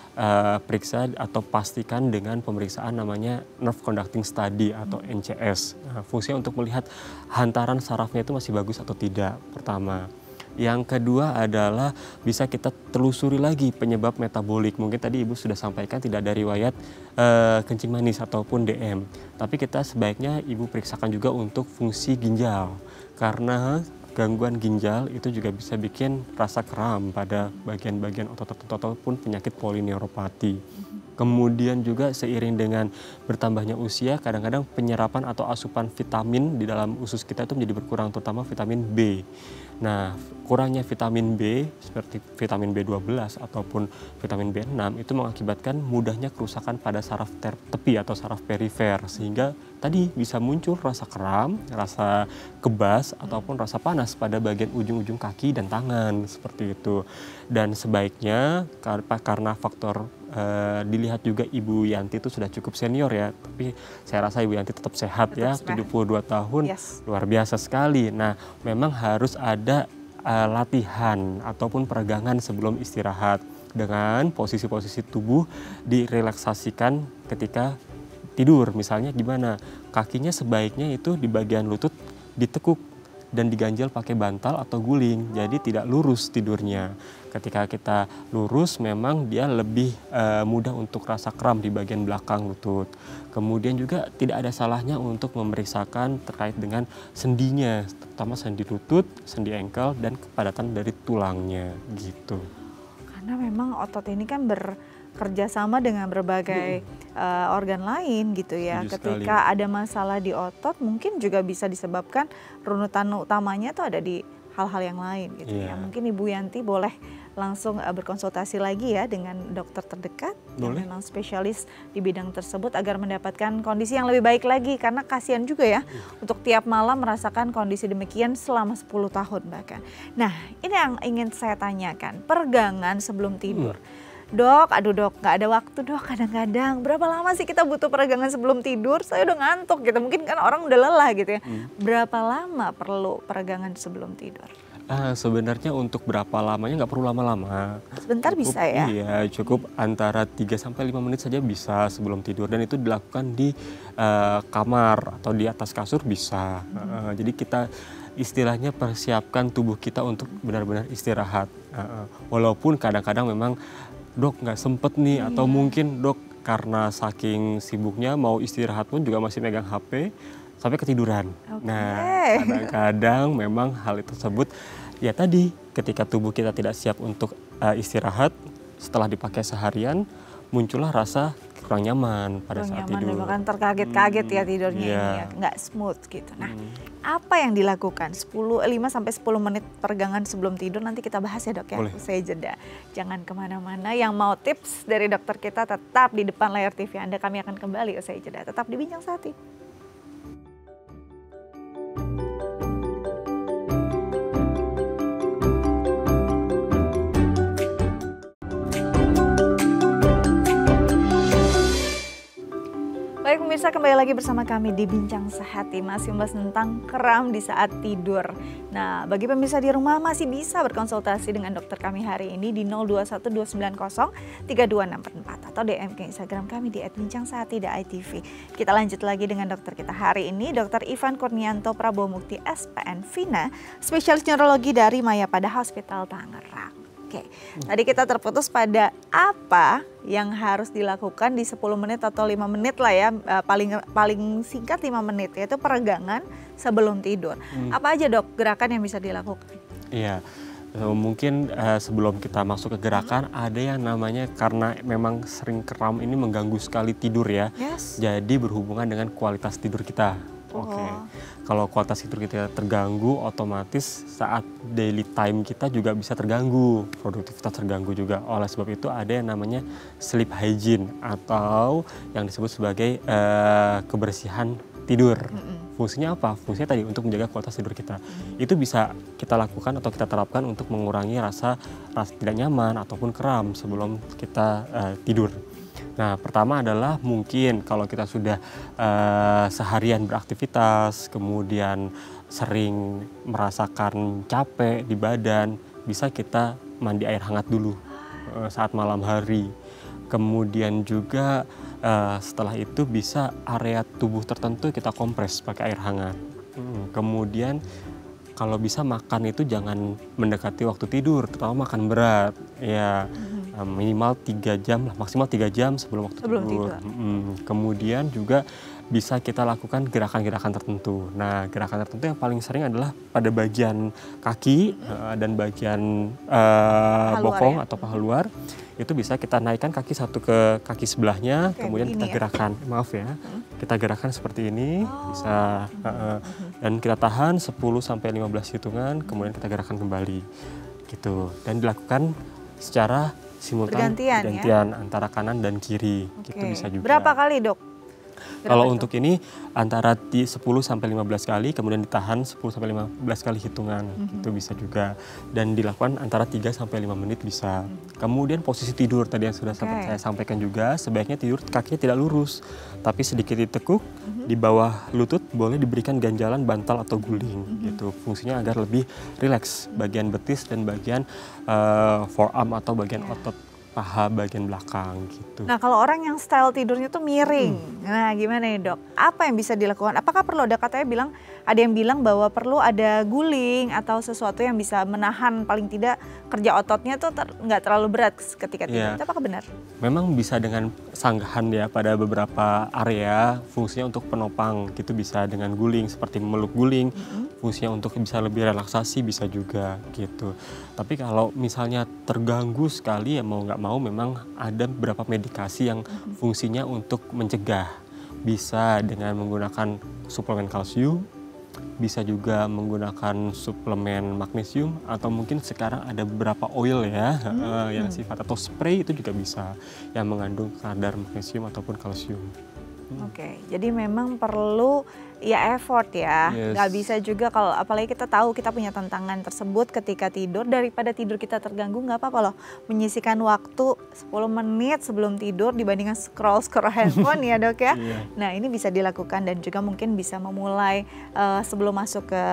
periksa atau pastikan dengan pemeriksaan namanya Nerve Conducting Study atau NCS. Nah, fungsinya untuk melihat hantaran sarafnya itu masih bagus atau tidak, pertama. Yang kedua adalah bisa kita telusuri lagi penyebab metabolik. Mungkin tadi Ibu sudah sampaikan tidak ada riwayat kencing manis ataupun DM. Tapi kita sebaiknya Ibu periksakan juga untuk fungsi ginjal. Karena gangguan ginjal itu juga bisa bikin rasa kram pada bagian-bagian otot-otot ataupun penyakit polineuropati. Kemudian juga seiring dengan bertambahnya usia, kadang-kadang penyerapan atau asupan vitamin di dalam usus kita itu menjadi berkurang, terutama vitamin B. Nah, kurangnya vitamin B seperti vitamin B12 ataupun vitamin B6 itu mengakibatkan mudahnya kerusakan pada saraf tepi atau saraf perifer, sehingga tadi bisa muncul rasa kram, rasa kebas ataupun rasa panas pada bagian ujung-ujung kaki dan tangan seperti itu. Dan sebaiknya karena faktor dilihat juga Ibu Yanti itu sudah cukup senior ya, tapi saya rasa Ibu Yanti tetap sehat ya, 72 tahun, luar biasa sekali. Nah, memang harus ada latihan ataupun peregangan sebelum istirahat dengan posisi-posisi tubuh direlaksasikan ketika tidur. Misalnya gimana? Kakinya sebaiknya itu di bagian lutut ditekuk dan diganjal pakai bantal atau guling, jadi tidak lurus tidurnya. Ketika kita lurus memang dia lebih mudah untuk rasa kram di bagian belakang lutut. Kemudian juga tidak ada salahnya untuk memeriksakan terkait dengan sendinya, terutama sendi lutut, sendi engkel, dan kepadatan dari tulangnya gitu. Karena memang otot ini kan kerjasama dengan berbagai organ lain gitu ya. Setuju Ketika ada masalah di otot mungkin juga bisa disebabkan runutan utamanya tuh ada di hal-hal yang lain gitu ya. Mungkin Ibu Yanti boleh langsung berkonsultasi lagi ya dengan dokter terdekat yang memang spesialis di bidang tersebut agar mendapatkan kondisi yang lebih baik lagi, karena kasihan juga ya untuk tiap malam merasakan kondisi demikian selama 10 tahun bahkan. Nah, ini yang ingin saya tanyakan, peregangan sebelum tidur. Dok, aduh dok, nggak ada waktu dok kadang-kadang. Berapa lama sih kita butuh peregangan sebelum tidur? Saya udah ngantuk gitu, mungkin kan orang udah lelah gitu ya. Berapa lama perlu peregangan sebelum tidur? Sebenarnya untuk berapa lamanya nggak perlu lama-lama. Sebentar Cukup, bisa ya? Iya, cukup antara 3-5 menit saja bisa sebelum tidur, dan itu dilakukan di kamar atau di atas kasur bisa. Jadi kita istilahnya persiapkan tubuh kita untuk benar-benar istirahat. Walaupun kadang-kadang memang dok nggak sempet nih, atau mungkin dok karena saking sibuknya mau istirahat pun juga masih megang HP sampai ketiduran. Nah, kadang-kadang memang hal tersebut ya tadi, ketika tubuh kita tidak siap untuk istirahat setelah dipakai seharian, muncullah rasa kurang nyaman pada saat tidur. Bahkan terkaget-kaget ya tidurnya ini ya, nggak smooth gitu. Nah, apa yang dilakukan 5-10 menit peregangan sebelum tidur, nanti kita bahas ya dok ya. Saya jeda. Jangan kemana-mana, yang mau tips dari dokter kita tetap di depan layar TV Anda. Kami akan kembali usai jeda. Tetap di Bincang Sehati. Baik pemirsa, kembali lagi bersama kami di Bincang Sehati, masih membahas tentang kram di saat tidur. Nah, bagi pemirsa di rumah masih bisa berkonsultasi dengan dokter kami hari ini di 0212903264 atau DM ke Instagram kami di @bincangsehati.itv. Kita lanjut lagi dengan dokter kita hari ini, Dr. Ivan Kurnianto Prabowo Mukti SPN Vina, spesialis neurologi dari Mayapada Hospital Tangerang. Oke, tadi kita terputus pada apa yang harus dilakukan di 10 menit atau 5 menit lah ya, paling singkat 5 menit, yaitu peregangan sebelum tidur. Apa aja dok gerakan yang bisa dilakukan? Iya, mungkin sebelum kita masuk ke gerakan, ada yang namanya, karena memang sering kram ini mengganggu sekali tidur ya, jadi berhubungan dengan kualitas tidur kita. Kalau kualitas tidur kita terganggu, otomatis saat daily time kita juga bisa terganggu, produktivitas terganggu juga. Oleh sebab itu ada yang namanya sleep hygiene atau yang disebut sebagai kebersihan tidur. Fungsinya apa? Fungsinya tadi untuk menjaga kualitas tidur kita. Itu bisa kita lakukan atau kita terapkan untuk mengurangi rasa tidak nyaman ataupun kram sebelum kita tidur. Nah, pertama adalah mungkin kalau kita sudah seharian beraktivitas, kemudian sering merasakan capek di badan, bisa kita mandi air hangat dulu saat malam hari. Kemudian juga setelah itu bisa area tubuh tertentu kita kompres pakai air hangat. Kemudian kalau bisa makan itu jangan mendekati waktu tidur, terutama makan berat. Ya, minimal 3 jam lah, maksimal 3 jam sebelum waktu tidur. Kemudian juga bisa kita lakukan gerakan-gerakan tertentu. Nah, gerakan tertentu yang paling sering adalah pada bagian kaki dan bagian bokong atau paha luar. Itu bisa kita naikkan kaki satu ke kaki sebelahnya, kemudian kita gerakan, kita gerakan seperti ini, bisa, dan kita tahan 10-15 hitungan, kemudian kita gerakan kembali, gitu. Dan dilakukan secara simultan, bergantian antara kanan dan kiri, gitu bisa juga. Berapa kali dok? Kalau untuk ini antara 10-15 kali, kemudian ditahan 10-15 kali hitungan, itu bisa juga. Dan dilakukan antara 3-5 menit bisa. Kemudian posisi tidur tadi yang sudah sempat saya sampaikan juga, sebaiknya tidur kakinya tidak lurus, tapi sedikit ditekuk, di bawah lutut boleh diberikan ganjalan bantal atau guling, gitu. Fungsinya agar lebih rileks bagian betis dan bagian forearm atau bagian otot paha bagian belakang gitu. Nah, kalau orang yang style tidurnya tuh miring, nah gimana nih dok? Apa yang bisa dilakukan? Apakah perlu ada, katanya ada yang bilang bahwa perlu ada guling atau sesuatu yang bisa menahan paling tidak kerja ototnya tuh nggak terlalu berat ketika tidur. Itu apakah benar? Memang bisa dengan sanggahan ya, pada beberapa area fungsinya untuk penopang gitu, bisa dengan guling seperti memeluk guling. fungsinya untuk bisa lebih relaksasi bisa juga gitu. Tapi kalau misalnya terganggu sekali ya mau nggak mau memang ada beberapa medikasi yang fungsinya untuk mencegah. Bisa dengan menggunakan suplemen kalsium, bisa juga menggunakan suplemen magnesium, atau mungkin sekarang ada beberapa oil ya yang sifat atau spray itu juga bisa yang mengandung kadar magnesium ataupun kalsium. Oke, jadi memang perlu ya effort ya. Yes. Nggak bisa juga kalau apalagi kita tahu kita punya tantangan tersebut ketika tidur, daripada tidur kita terganggu nggak apa-apa loh. Menyisihkan waktu 10 menit sebelum tidur dibandingkan scroll handphone ya dok ya. Iya. Nah ini bisa dilakukan dan juga mungkin bisa memulai sebelum masuk ke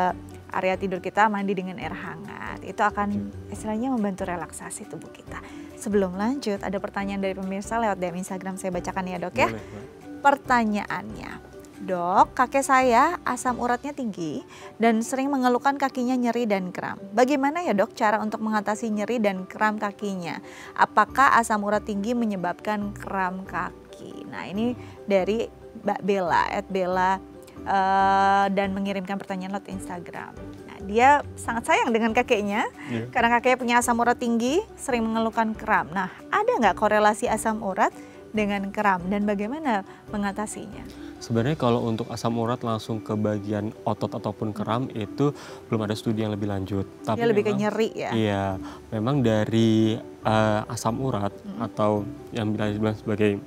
area tidur kita mandi dengan air hangat. Itu akan istilahnya membantu relaksasi tubuh kita. Sebelum lanjut ada pertanyaan dari pemirsa lewat DM Instagram, saya bacakan ya dok ya. Boleh. Pertanyaannya, dok, kakek saya asam uratnya tinggi dan sering mengeluhkan kakinya nyeri dan kram. Bagaimana ya dok cara untuk mengatasi nyeri dan kram kakinya? Apakah asam urat tinggi menyebabkan kram kaki? Nah ini dari Mbak Bella, @Bella dan mengirimkan pertanyaan lewat Instagram. Nah, dia sangat sayang dengan kakeknya karena kakeknya punya asam urat tinggi, sering mengeluhkan kram. Nah ada nggak korelasi asam urat dengan kram dan bagaimana mengatasinya? Sebenarnya kalau untuk asam urat langsung ke bagian otot ataupun kram itu belum ada studi yang lebih lanjut. Tapi Dia lebih ke memang, nyeri ya? Iya, memang dari asam urat atau yang dibilang sebagai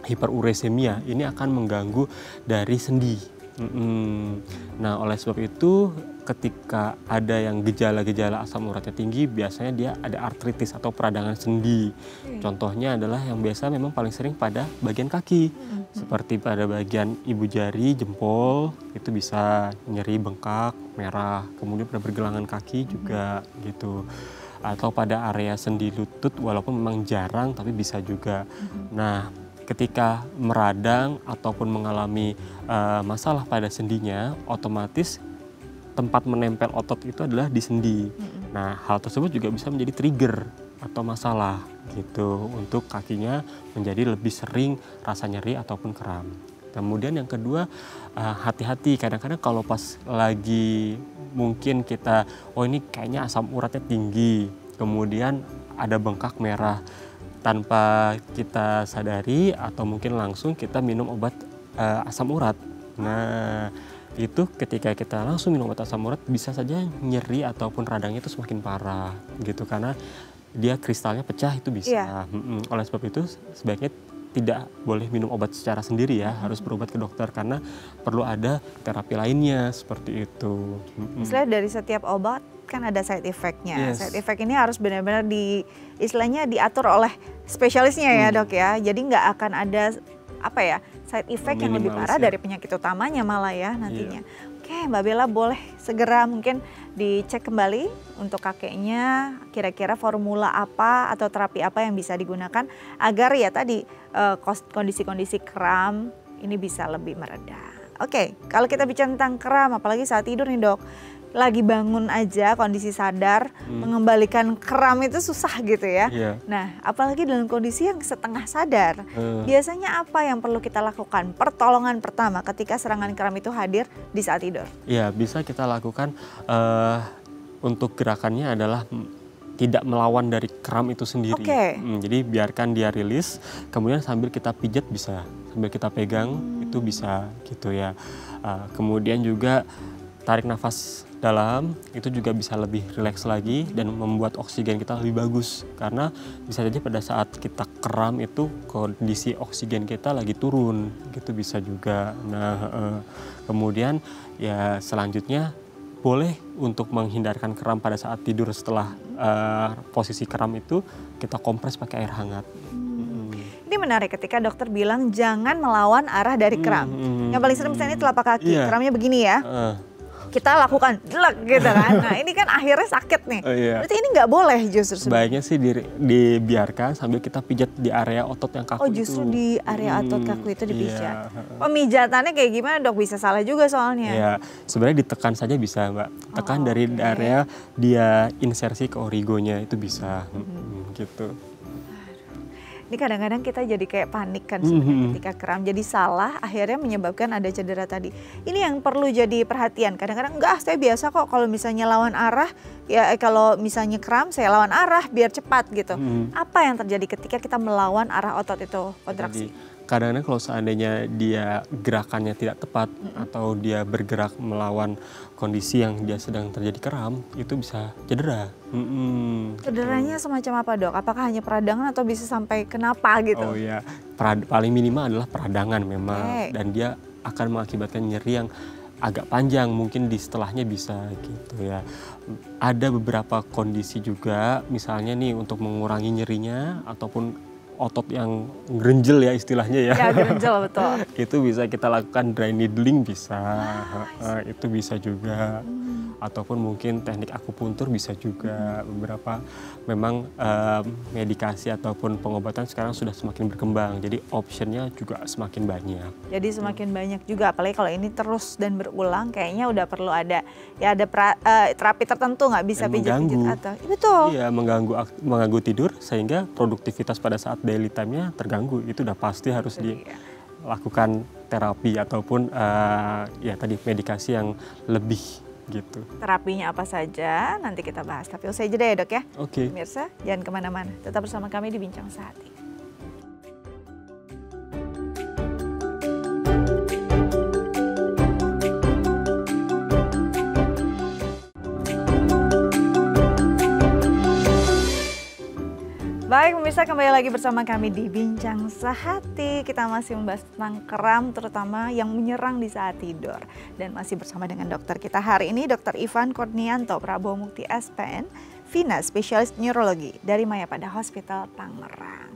hiperuresemia ini akan mengganggu dari sendi. Nah oleh sebab itu ketika ada yang gejala-gejala asam uratnya tinggi biasanya dia ada artritis atau peradangan sendi. Contohnya adalah yang biasa memang paling sering pada bagian kaki. Seperti pada bagian ibu jari, jempol itu bisa nyeri, bengkak, merah. Kemudian pada pergelangan kaki juga gitu. Atau pada area sendi lutut walaupun memang jarang tapi bisa juga. Nah ketika meradang ataupun mengalami masalah pada sendinya, otomatis tempat menempel otot itu adalah di sendi. Nah, hal tersebut juga bisa menjadi trigger atau masalah gitu untuk kakinya menjadi lebih sering rasa nyeri ataupun kram. Kemudian yang kedua, hati-hati kadang-kadang kalau pas lagi mungkin kita, oh ini kayaknya asam uratnya tinggi, kemudian ada bengkak merah. Tanpa kita sadari atau mungkin langsung kita minum obat asam urat. Nah itu ketika kita langsung minum obat asam urat bisa saja nyeri ataupun radangnya itu semakin parah gitu karena dia kristalnya pecah itu bisa. Oleh sebab itu sebaiknya tidak boleh minum obat secara sendiri ya, harus berobat ke dokter karena perlu ada terapi lainnya seperti itu. Misalnya dari setiap obat kan ada side effect-nya. Yes. Side effect ini harus benar-benar istilahnya diatur oleh spesialisnya ya dok ya. Jadi nggak akan ada apa ya side effect yang lebih parah dari penyakit utamanya malah ya nantinya. Oke, Mbak Bella boleh segera mungkin dicek kembali untuk kakeknya kira-kira formula apa atau terapi apa yang bisa digunakan agar ya tadi kondisi-kondisi kram ini bisa lebih mereda. Oke, kalau kita bicara tentang kram apalagi saat tidur nih dok, lagi bangun aja kondisi sadar mengembalikan kram itu susah gitu ya. Nah apalagi dalam kondisi yang setengah sadar, biasanya apa yang perlu kita lakukan? Pertolongan pertama ketika serangan kram itu hadir di saat tidur. Ya bisa kita lakukan untuk gerakannya adalah tidak melawan dari kram itu sendiri. Jadi biarkan dia rilis, kemudian sambil kita pijat bisa, sambil kita pegang itu bisa gitu ya. Kemudian juga tarik nafas dalam itu juga bisa lebih rileks lagi dan membuat oksigen kita lebih bagus karena bisa saja pada saat kita kram itu kondisi oksigen kita lagi turun gitu bisa juga. Nah kemudian ya selanjutnya boleh untuk menghindarkan kram pada saat tidur setelah posisi kram itu kita kompres pakai air hangat. Ini menarik ketika dokter bilang jangan melawan arah dari kram. Yang paling sering misalnya telapak kaki, kramnya begini ya. Kita lakukan jelek gitu kan. Nah ini kan akhirnya sakit nih. Berarti ini nggak boleh justru. Sebaiknya sih dibiarkan sambil kita pijat di area otot yang kaku. Oh justru di area otot kaku itu dipijat. Pemijatannya kayak gimana dok? Bisa salah juga soalnya. Ya sebenarnya ditekan saja bisa mbak. Tekan dari area dia insersi ke origonya itu bisa gitu. Ini kadang-kadang kita jadi kayak panik kan sebenarnya ketika kram. Jadi salah, akhirnya menyebabkan ada cedera tadi. Ini yang perlu jadi perhatian. Kadang-kadang enggak, saya biasa kok kalau misalnya lawan arah, ya kalau misalnya kram saya lawan arah biar cepat gitu. Apa yang terjadi ketika kita melawan arah otot itu kontraksi? Kadang-kadang kalau seandainya dia gerakannya tidak tepat atau dia bergerak melawan kondisi yang dia sedang terjadi kram, itu bisa cedera. Cederanya semacam apa dok? Apakah hanya peradangan atau bisa sampai kenapa gitu? Oh ya, paling minimal adalah peradangan memang. Dan dia akan mengakibatkan nyeri yang agak panjang, mungkin di setelahnya bisa gitu ya. Ada beberapa kondisi juga, misalnya nih untuk mengurangi nyerinya ataupun otot yang gerenjel ya istilahnya ya. Ya gerenjel betul. Itu bisa kita lakukan dry needling bisa, itu bisa juga. Ataupun mungkin teknik akupuntur bisa juga. Beberapa memang medikasi ataupun pengobatan sekarang sudah semakin berkembang. Jadi optionnya juga semakin banyak. Jadi semakin banyak juga, apalagi kalau ini terus dan berulang, kayaknya udah perlu ada terapi tertentu, nggak bisa pijat-pijat atau betul. Iya, mengganggu tidur sehingga produktivitas pada saat daily time-nya terganggu. Itu udah pasti harus dilakukan terapi ataupun ya tadi medikasi yang lebih gitu. Terapinya apa saja nanti kita bahas, tapi usai jeda ya dok ya. Oke. Pemirsa jangan kemana-mana, tetap bersama kami di Bincang Sehati. Baik pemirsa, kembali lagi bersama kami di Bincang Sehati. Kita masih membahas tentang kram terutama yang menyerang di saat tidur. Dan masih bersama dengan dokter kita hari ini, Dr. Ivan Kurnianto Prabowo Mukti SPN, Vina, spesialis neurologi dari Mayapada Hospital Tangerang.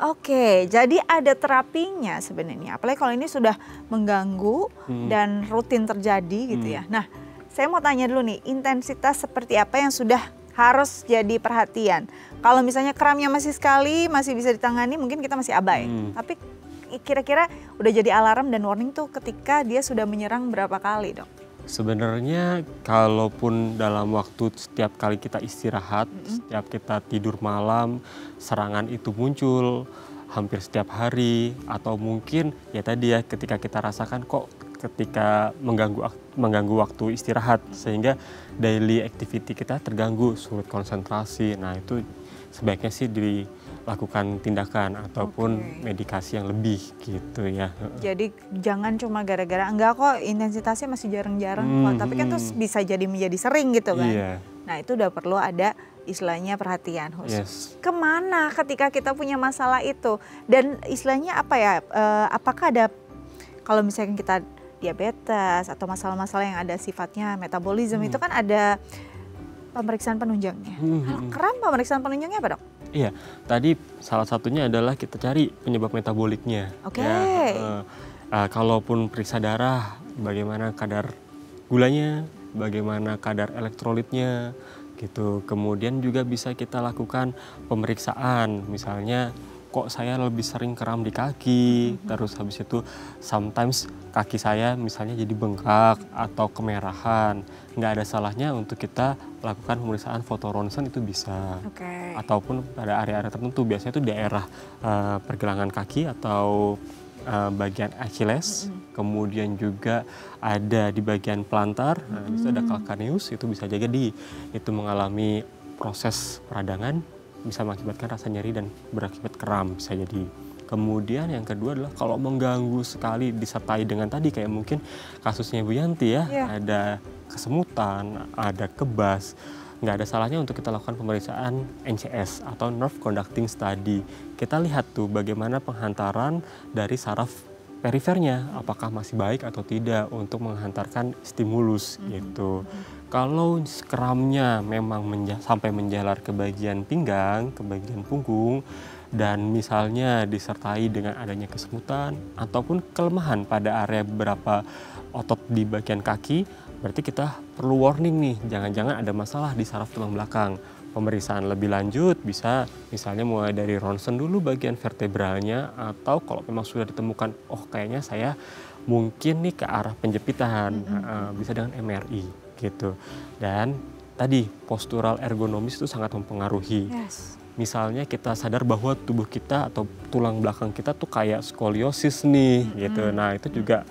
Oke, jadi ada terapinya sebenarnya. Apalagi kalau ini sudah mengganggu dan rutin terjadi gitu ya. Nah, saya mau tanya dulu nih, intensitas seperti apa yang sudah harus jadi perhatian? Kalau misalnya kramnya masih sekali, masih bisa ditangani, mungkin kita masih abai. Tapi kira-kira udah jadi alarm dan warning tuh ketika dia sudah menyerang berapa kali dok? Sebenarnya kalaupun dalam waktu setiap kali kita istirahat, setiap kita tidur malam, serangan itu muncul hampir setiap hari. Atau mungkin ya tadi ya ketika kita rasakan kok ketika mengganggu waktu istirahat sehingga daily activity kita terganggu, sulit konsentrasi. Nah itu sebaiknya sih dilakukan tindakan ataupun medikasi yang lebih gitu ya. Jadi jangan cuma gara-gara enggak kok intensitasnya masih jarang-jarang kok, tapi kan terus bisa jadi menjadi sering gitu kan. Iya. Nah itu udah perlu ada istilahnya perhatian khusus. Yes. Kemana ketika kita punya masalah itu? Dan istilahnya apa ya, apakah ada, kalau misalkan kita diabetes atau masalah-masalah yang ada sifatnya metabolisme itu kan ada pemeriksaan penunjangnya. Kalau kram pemeriksaan penunjangnya apa dok? Iya, tadi salah satunya adalah kita cari penyebab metaboliknya. Oke. Ya, kalaupun periksa darah, bagaimana kadar gulanya, bagaimana kadar elektrolitnya, gitu. Kemudian juga bisa kita lakukan pemeriksaan, misalnya kok saya lebih sering kram di kaki, terus habis itu sometimes kaki saya misalnya jadi bengkak atau kemerahan. Nggak ada salahnya untuk kita lakukan pemeriksaan foto ronsen itu bisa. Ataupun pada area-area tertentu, biasanya itu daerah pergelangan kaki atau bagian Achilles, kemudian juga ada di bagian plantar, nah itu ada calcaneus, itu bisa jadi itu mengalami proses peradangan, bisa mengakibatkan rasa nyeri dan berakibat kram bisa jadi. Kemudian yang kedua adalah kalau mengganggu sekali disertai dengan tadi kayak mungkin kasusnya Bu Yanti ya, ada kesemutan, ada kebas, nggak ada salahnya untuk kita lakukan pemeriksaan NCS atau Nerve Conducting Study. Kita lihat tuh bagaimana penghantaran dari saraf perifernya, apakah masih baik atau tidak untuk menghantarkan stimulus gitu. Kalau kramnya memang sampai menjalar ke bagian pinggang, ke bagian punggung, dan misalnya disertai dengan adanya kesemutan ataupun kelemahan pada area beberapa otot di bagian kaki, berarti kita perlu warning nih, jangan-jangan ada masalah di saraf tulang belakang. Pemeriksaan lebih lanjut bisa misalnya mulai dari ronsen dulu bagian vertebralnya, atau kalau memang sudah ditemukan, oh kayaknya saya mungkin nih ke arah penjepitan, bisa dengan MRI gitu. Dan tadi postural ergonomis itu sangat mempengaruhi. misalnya kita sadar bahwa tubuh kita atau tulang belakang kita tuh kayak skoliosis nih gitu. Nah itu juga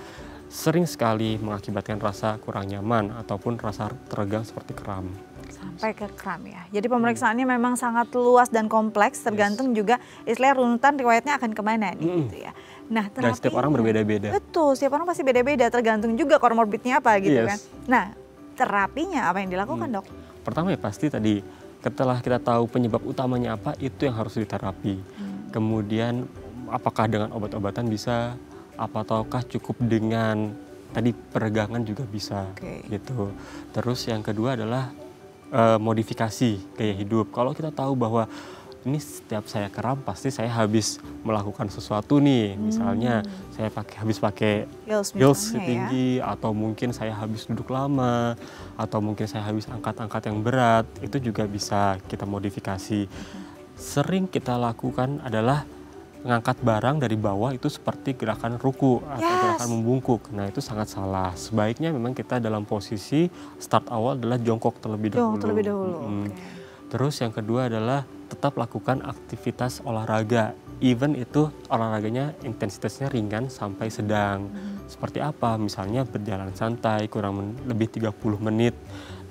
sering sekali mengakibatkan rasa kurang nyaman ataupun rasa teregang seperti kram. Sampai ke kram ya. Jadi pemeriksaannya memang sangat luas dan kompleks, tergantung juga istilah runutan riwayatnya akan kemana nih gitu ya. Nah, Dan setiap orang berbeda-beda. Betul, setiap orang pasti beda-beda, tergantung juga komorbidnya apa gitu kan. Yes. Nah, terapinya apa yang dilakukan dok? Pertama ya pasti tadi setelah kita tahu penyebab utamanya apa, itu yang harus diterapi. Kemudian apakah dengan obat-obatan bisa, ataukah cukup dengan tadi peregangan juga bisa gitu. Terus yang kedua adalah modifikasi gaya hidup. Kalau kita tahu bahwa ini setiap saya kram pasti saya habis melakukan sesuatu nih, misalnya saya habis pakai heels tinggi, atau mungkin saya habis duduk lama, atau mungkin saya habis angkat-angkat yang berat, itu juga bisa kita modifikasi. Sering kita lakukan adalah mengangkat barang dari bawah itu seperti gerakan ruku atau gerakan membungkuk. Nah itu sangat salah. Sebaiknya memang kita dalam posisi start awal adalah jongkok terlebih dahulu. Terus yang kedua adalah tetap lakukan aktivitas olahraga. Even itu olahraganya intensitasnya ringan sampai sedang. Seperti apa? Misalnya berjalan santai kurang lebih 30 menit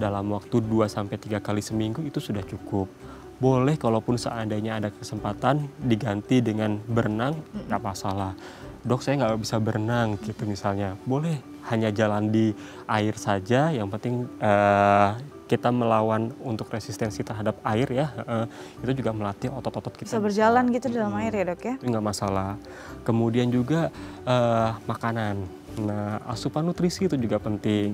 dalam waktu 2-3 kali seminggu itu sudah cukup. Boleh kalaupun seandainya ada kesempatan diganti dengan berenang, nggak masalah. Dok saya nggak bisa berenang gitu misalnya. Boleh hanya jalan di air saja, yang penting kita melawan untuk resistensi terhadap air ya. Itu juga melatih otot-otot kita. Bisa berjalan gitu dalam air ya dok ya? Itu nggak masalah. Kemudian juga makanan. Nah asupan nutrisi itu juga penting.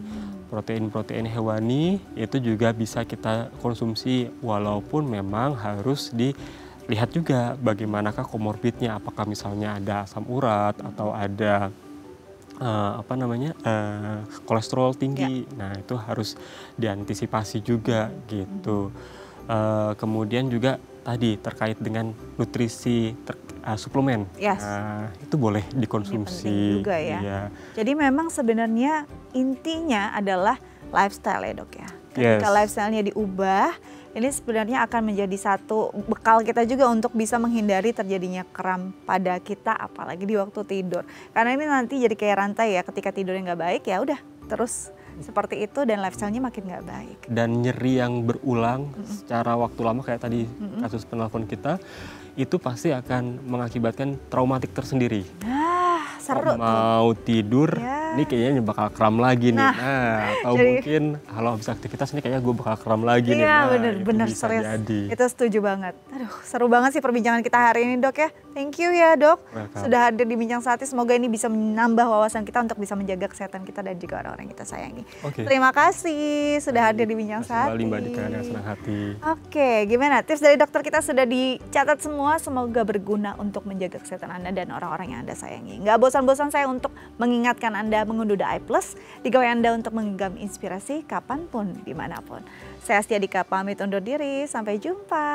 Protein-protein hewani itu juga bisa kita konsumsi walaupun memang harus dilihat juga bagaimanakah komorbidnya, apakah misalnya ada asam urat atau ada kolesterol tinggi. Nah itu harus diantisipasi juga gitu. Kemudian juga tadi terkait dengan nutrisi suplemen, itu boleh dikonsumsi. Ini penting juga ya. Iya. Jadi memang sebenarnya intinya adalah lifestyle ya dok ya. Ketika lifestyle-nya diubah, ini sebenarnya akan menjadi satu bekal kita juga untuk bisa menghindari terjadinya kram pada kita, apalagi di waktu tidur. Karena ini nanti jadi kayak rantai ya, ketika tidurnya nggak baik ya udah terus seperti itu dan lifestyle-nya makin nggak baik. Dan nyeri yang berulang secara waktu lama kayak tadi kasus penelpon kita, itu pasti akan mengakibatkan traumatik tersendiri. Nah, seru mau tidur, ini kayaknya bakal kram lagi nih. Nah, atau jadi, mungkin kalau habis aktivitas ini kayaknya gue bakal kram lagi nih. Iya Nah, bener serius. Itu setuju banget. Aduh, seru banget sih perbincangan kita hari ini dok ya. Thank you ya dok. Sudah hadir di Bincang Sehati. Semoga ini bisa menambah wawasan kita untuk bisa menjaga kesehatan kita dan juga orang-orang yang kita sayangi. Terima kasih sudah hadir di Bincang Sehati. Kembali Mbak Dika yang senang hati. Gimana tips dari dokter kita sudah dicatat semua. Semoga berguna untuk menjaga kesehatan Anda dan orang-orang yang Anda sayangi. Nggak bosan-bosan saya untuk mengingatkan Anda mengunduh The Eye Plus di gawai Anda untuk menggenggam inspirasi kapanpun, dimanapun. Saya Astia Dika pamit undur diri. Sampai jumpa.